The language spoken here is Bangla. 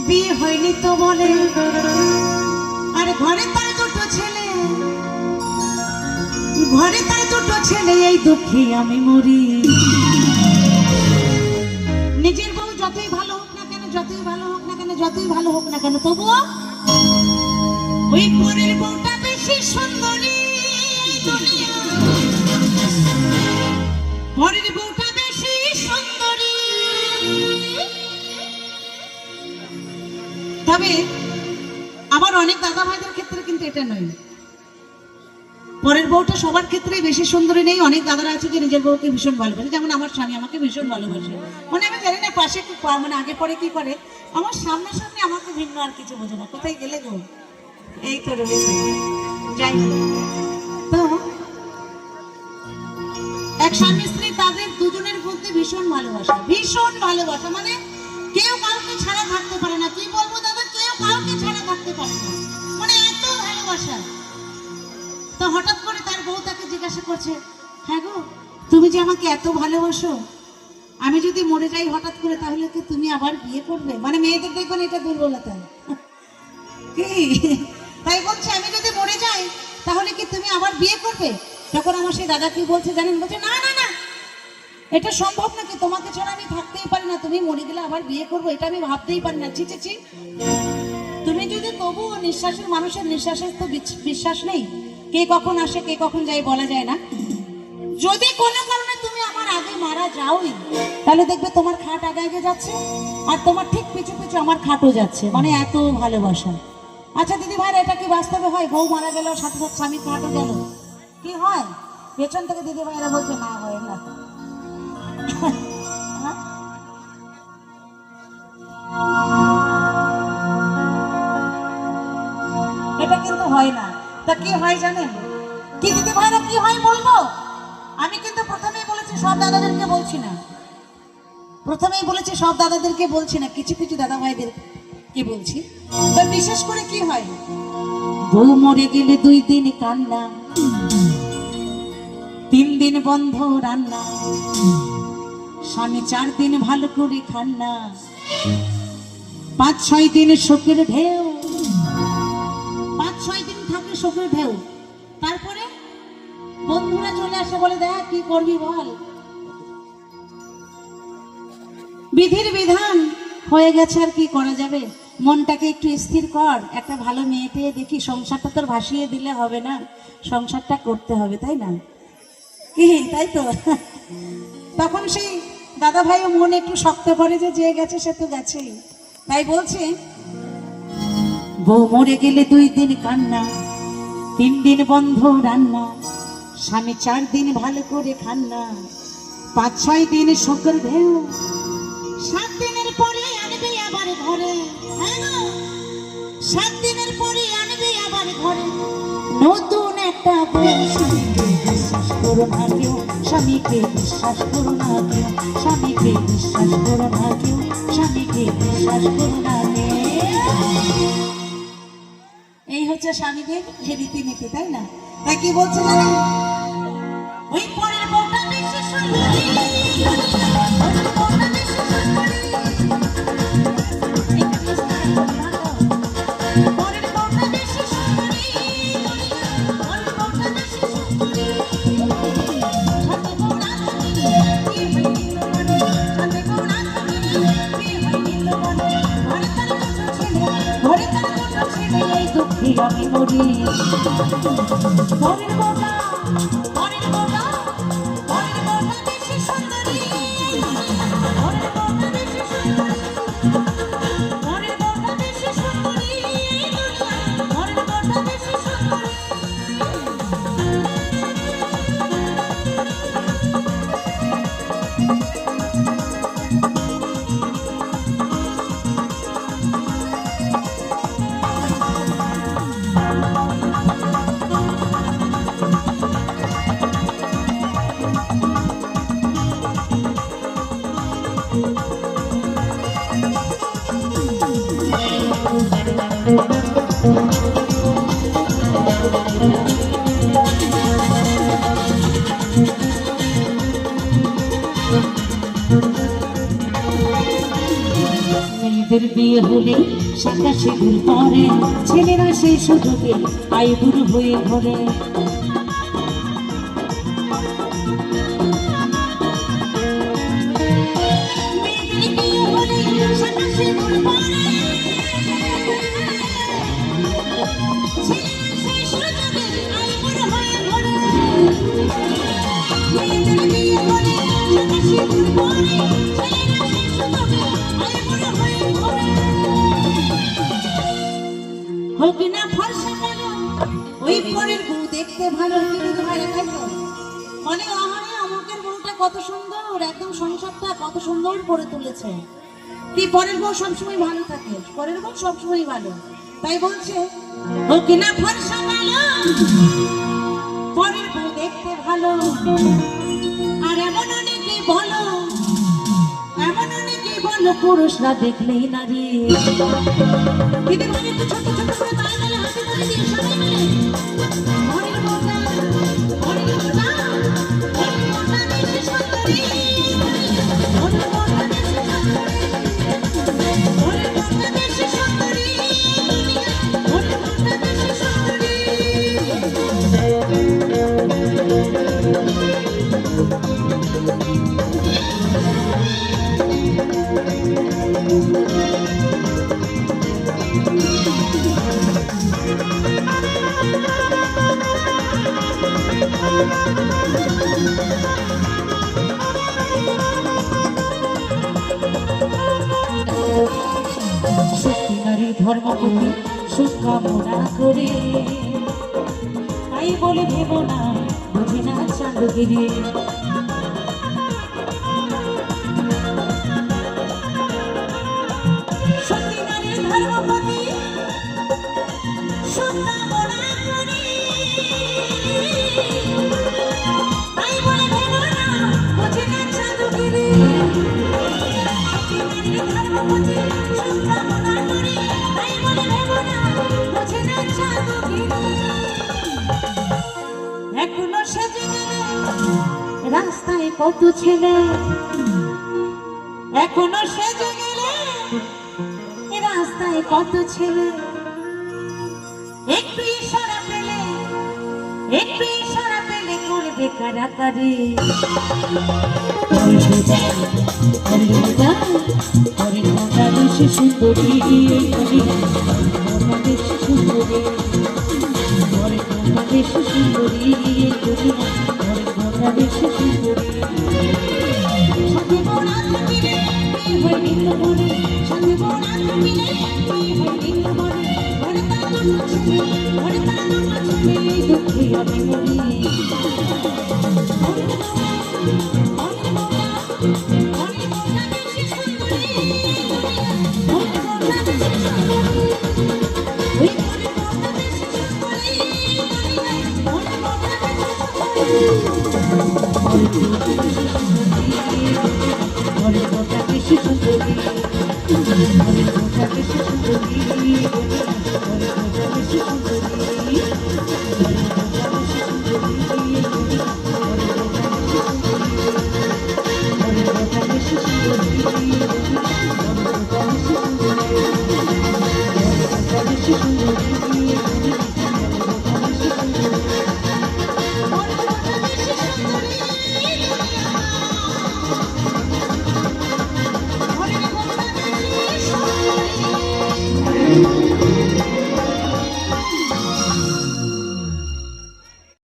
বিয়ে হয়নি তো বলে, আর ঘরে তার দুটো ছেলে, ঘরে তার দুটো ছেলে, এই দুঃখে আমি মরি। নিজের বউ যতই ভালো হোক না কেন, যতই ভালো হোক না কেন, যতই ভালো হোক না কেন, তবুও ওই পরের বউটা বেশি সুন্দরী। পরের বউটা বেশি সুন্দরী। তবে আমার অনেক দাদা ভাইদের ক্ষেত্রে কিন্তু এটা নয়, পরের বউটা সবার ক্ষেত্রে বেশি সুন্দরী নেই। অনেক দাদারা আছে যে নিজের বউকে ভীষণ ভালোবাসে, যেমন আমার স্বামী আমাকে ভীষণ ভালোবাসে। মানে আমি জানি না পাশে মানে আগে পরে কি করে, আমার সামনে সামনে আমাকে ভিন্ন আর কিছু বোঝে না, কোথায় গেলে গো এই তো রয়েছে। যাই হোক, তো এক স্বামী স্ত্রী তাদের দুজনের মধ্যে ভীষণ ভালোবাসা, ভীষণ ভালোবাসা, মানে কেউ কাউকে ছাড়া থাকতে পারে না। কি বলবো দাদা, কেউ কাউকে ছাড়া থাকতে পারে না, মানে এত ভালোবাসা। তো হঠাৎ করে তার বউ তাকে জিজ্ঞাসা করছে, হ্যাঁ গো তুমি যে আমাকে এত ভালোবাসো, আমি যদি মরে যাই হঠাৎ করে, তাহলে কি তুমি আবার বিয়ে করবে? মানে মেয়েদের দেখবেন এটা দুর্বলতা কি, তাই বলছে আমি যদি মরে যাই তাহলে কি তুমি আবার বিয়ে করবে? তখন আমার সেই দাদা কি বলছে জানেন, বলছে না না না, এটা সম্ভব নাকি, তোমাকে ছাড়া আমি থাকতেই পারি না, তুমি মরে গেলে আবার বিয়ে করবো এটা আমি ভাবতেই পারি না। ছি ছি ছি, তুমি যদি তবুও নিঃশ্বাসের, মানুষের নিঃশ্বাসের তো বিশ্বাস নেই, কে কখন আসে কে কখন যায় বলা যায় না। যদি কোনো কারণে তুমি আমার আগে মারা যাওই, তাহলে দেখবে তোমার খাট আগে আগে যাচ্ছে, আর তোমার ঠিক পিছু পিছু আমার খাটও যাচ্ছে, মানে এত ভালোবাসা। আচ্ছা দিদি ভাই, এটা কি বাস্তবে হয়? বউ মারা গেল সাথে সাথে স্বামীর খাটও গেল, কি হয়? পেছন থেকে দিদি ভাইরা বলছে না হয় না, এটা কিন্তু হয় না। তা কি হয় জানেন কি দিদি ভাইরা, কি হয় বলবো? আমি কিন্তু প্রথমেই বলেছি সব দাদাদেরকে বলছি না, প্রথমেই বলেছি সব দাদাদেরকে বলছি না, কিছু কিছু দাদা ভাইদের কি বলছি। তো বিশেষ করে কি হয়, বউ মরে গেলে 2 দিন কান্না, 3 দিন বন্ধ রান্না, স্বামী 4 দিন ভালো করে খান্না, 5-6 দিন শোকের ঢেউ, 5-6 দিন থাকে শোকের ঢেউ। তারপরে বন্ধুরা চলে আসে, বলে দেখ কি করবি বল, বিধির বিধান হয়ে গেছে, আর কি করা যাবে, মনটাকে একটু স্থির কর, একটা ভালো মেয়েতে দেখি, সংসারটা তোর ভাসিয়ে দিলে হবে না, সংসারটা করতে হবে, তাই না কি? তাই তো। তখন সেই দাদা ভাইও মনে একটু শক্ত করে যে যে গেছে সে তো গেছেই। তাই বলছে, বউ মরে গেলে 2 দিন কান্না, 3 দিন বন্ধ রান্না, স্বামী 4 দিন ভালো করে খান্না, 5-6 দিন শোকের ঢেউ, 7 দিনের পরে আনবে আবার ঘরে, 7 দিনের পরে আনবে আবার ঘরে নতুন একটা বউ। বিশ্বাস করো না কেউ, স্বামীকে বিশ্বাস করো না কেউ, স্বামীকে বিশ্বাস করো না কেউ, স্বামীকে বিশ্বাস করো না কেউ। এই হচ্ছে স্বামীদের যে রীতিনীতি, তাই না? তাই কি বলছে জানেন, ওই পরের বউটা বেশি সুন্দরী, পরের বউটা বেশি সুন্দরী, পরের বউটা বেশি সুন্দরী, পরের বউটা বেশি সুন্দরী, সাথে বউ না থাকলে কি হয়নি তোমার, সাথে বউ না থাকলে কি হয়নি তোমার, ঘরে তার দুটো ছেলে, ঘরে তার দুটো ছেলে, এই দুঃখে আমি মরি। পরের বউটা, পরের বউটা, পরের বউটা বেশি সুন্দরী, পরের বউটা বেশি সুন্দরী, পরের বউটা বেশি সুন্দরী, পরের বউটা বেশি সুন্দরী। মেয়েদের বিয়ে হলে শাখা সিঁদুর পরে, ছেলেরা সেই সুযোগে আইবুড়ো হয়ে ঘরে। মেয়েদের বিয়ে হলে শাখা সিঁদুর পরে, ছেলেরা সেই সুযোগে আইবুড়ো হয়ে ঘরে। মেয়েদের বিয়ে হলে শাখা সিঁদুর পরে, ছেলেরা সেই সুযোগে আইবুড়ো হয়ে ঘরে। হোক না ফর্সা কালো, ওই পরের বউ দেখতে ভালো, কিন্তু ভালো খাইতো মানে আহারে আমাদের বউটা কত সুন্দর, একদম সংসারটা কত সুন্দর করে তুলেছে। কি পরের বউ সবসময় ভালো থাকে, পরের বউ সবসময় ভালো, তাই বলছে হোক না ফর্সা কালো, পরের বউ দেখতে ভালো। আর এমন অনেকে বলো, এমন অনেকে বলো পুরুষরা দেখলেই নারী। দিদি মানে একটু ছোট ছোট করে তালে তালে হাতে করে দিয়ে সবাই মিলে ঘরের বউটা, ঘরের বউটা, ঘরের বউটা বেশি সুন্দরী, ঘরের বউটা বেশি সুন্দরী, ঘরের বউটা বেশি সুন্দরী, ঘরের বউটা বেশি সুন্দরী। সত্যি নারী ধর্মপতি সুখ কামনা করে, তাই বলে ভেব না বুঝি না চাঁদগিরি। সত্যি নারী ধর্মপতি সুখ কামনা করি, তাই বলে ভেবো না বুঝি না চাঁদগিরি। সত্যি নারী ধর্মপতি সুখ কামনা করি, তাই বলে ভেবো না বুঝি না চাঁদগিরি। এখনো সেজে গেলে রাস্তায় কত ছেলে, এখনো সেজে গেলে রাস্তায় কত ছেলে, একটু ইশারা পেলে, একটু ইশারা পেলে করবে কারাকারি। বেশি সুন্দরী, বেশি সুন্দরী, বেশি সুন্দরী, বেশি সুন্দরী। সঙ্গে বোনা থাকিলে কি হয় নিত্য মনে, সঙ্গে বোনা থাকিলে কি হয় নিত্য মনে। ঘরে তার দুটো ছেলে, ঘরে তার দুটো ছেলে, এই দুঃখে আমি মরি। ঘরে বোনা বেশি সুন্দরী, ঘরে বোনা বেশি সুন্দরী, ওই ঘরে বোনা বেশি সুন্দরী, ঘরে বোনা বেশি সুন্দরী। Thank you.